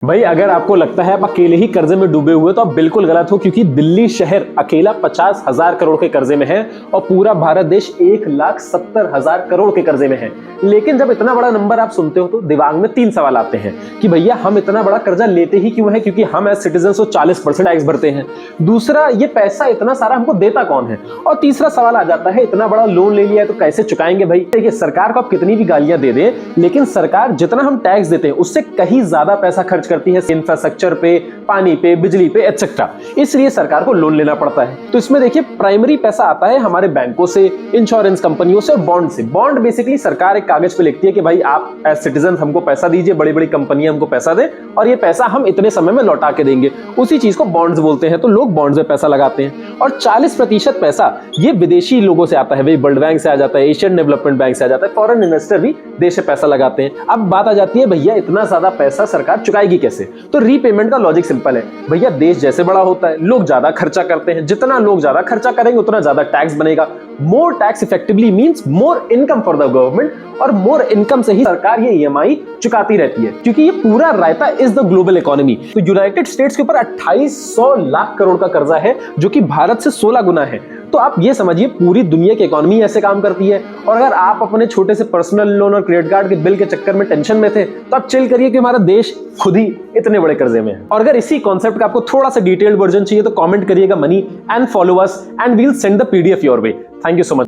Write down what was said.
भाई अगर आपको लगता है आप अकेले ही कर्जे में डूबे हुए तो आप बिल्कुल गलत हो, क्योंकि दिल्ली शहर अकेला 50,000 करोड़ के कर्जे में है और पूरा भारत देश 1,70,000 करोड़ के कर्जे में है। लेकिन जब इतना बड़ा नंबर आप सुनते हो तो दिमाग में 3 सवाल आते हैं कि भैया हम इतना बड़ा कर्जा लेते ही क्यों है, क्योंकि हम एज सिटीजन 40% टैक्स भरते हैं। दूसरा, ये पैसा इतना सारा हमको देता कौन है। और तीसरा सवाल आ जाता है, इतना बड़ा लोन ले लिया है तो कैसे चुकाएंगे। भाई देखिए, सरकार को आप कितनी भी गालियां दे दें, लेकिन सरकार जितना हम टैक्स देते हैं उससे कहीं ज्यादा पैसा खर्च करती है इंफ्रास्ट्रक्चर पे, पानी पे, बिजली पे, एटसेट्रा। इसलिए सरकार को लोन लेना पड़ता है। तो इसमें देखिए, प्राइमरी पैसा आता है हमारे बैंकों से, इंश्योरेंस कंपनियों से और बॉन्ड से। बॉन्ड बेसिकली सरकार एक कागज पे लिखती है कि भाई आप एज सिटीजन हमको पैसा दीजिए, बड़ी बड़ी कंपनियां हमको पैसा दें और ये पैसा हम इतने समय में लौटा के देंगे। उसी चीज को बॉन्ड्स बोलते हैं। तो लोग बॉन्ड्स में पैसा लगाते हैं और 40% पैसा ये विदेशी लोगों से आता है। भाई वर्ल्ड बैंक से आ जाता है, एशियन डेवलपमेंट बैंक से आ जाता है, फॉरेन इन्वेस्टर भी देश से पैसा लगाते हैं। अब बात आ जाती है, भैया इतना ज्यादा पैसा सरकार चुकाएगी कैसे। तो रीपेमेंट का लॉजिक सिंपल है। भैया देश जैसे बड़ा होता है, लोग ज्यादा खर्चा करते हैं, जितना लोग ज्यादा खर्चा करेंगे उतना ज्यादा टैक्स बनेगा। More tax effectively means more income for the government, और मोर इनकम से ही सरकार ये ईएमआई चुकाती रहती है, क्योंकि ये पूरा रायता इज द ग्लोबल इकोनॉमी। तो यूनाइटेड स्टेट्स के ऊपर 2800 लाख करोड़ का कर्जा है, जो कि भारत से 16 गुना है। तो आप ये समझिए, पूरी दुनिया की इकोनॉमी ऐसे काम करती है। और अगर आप अपने छोटे से पर्सनल लोन और क्रेडिट कार्ड के बिल के चक्कर में टेंशन में थे, तो आप चिल करिए कि हमारा देश खुद ही इतने बड़े कर्जे में है। और अगर इसी कॉन्सेप्ट का आपको थोड़ा सा डिटेल्ड वर्जन चाहिए तो कमेंट करिएगा money and follow us and we'll send the PDF your way. Thank you so much.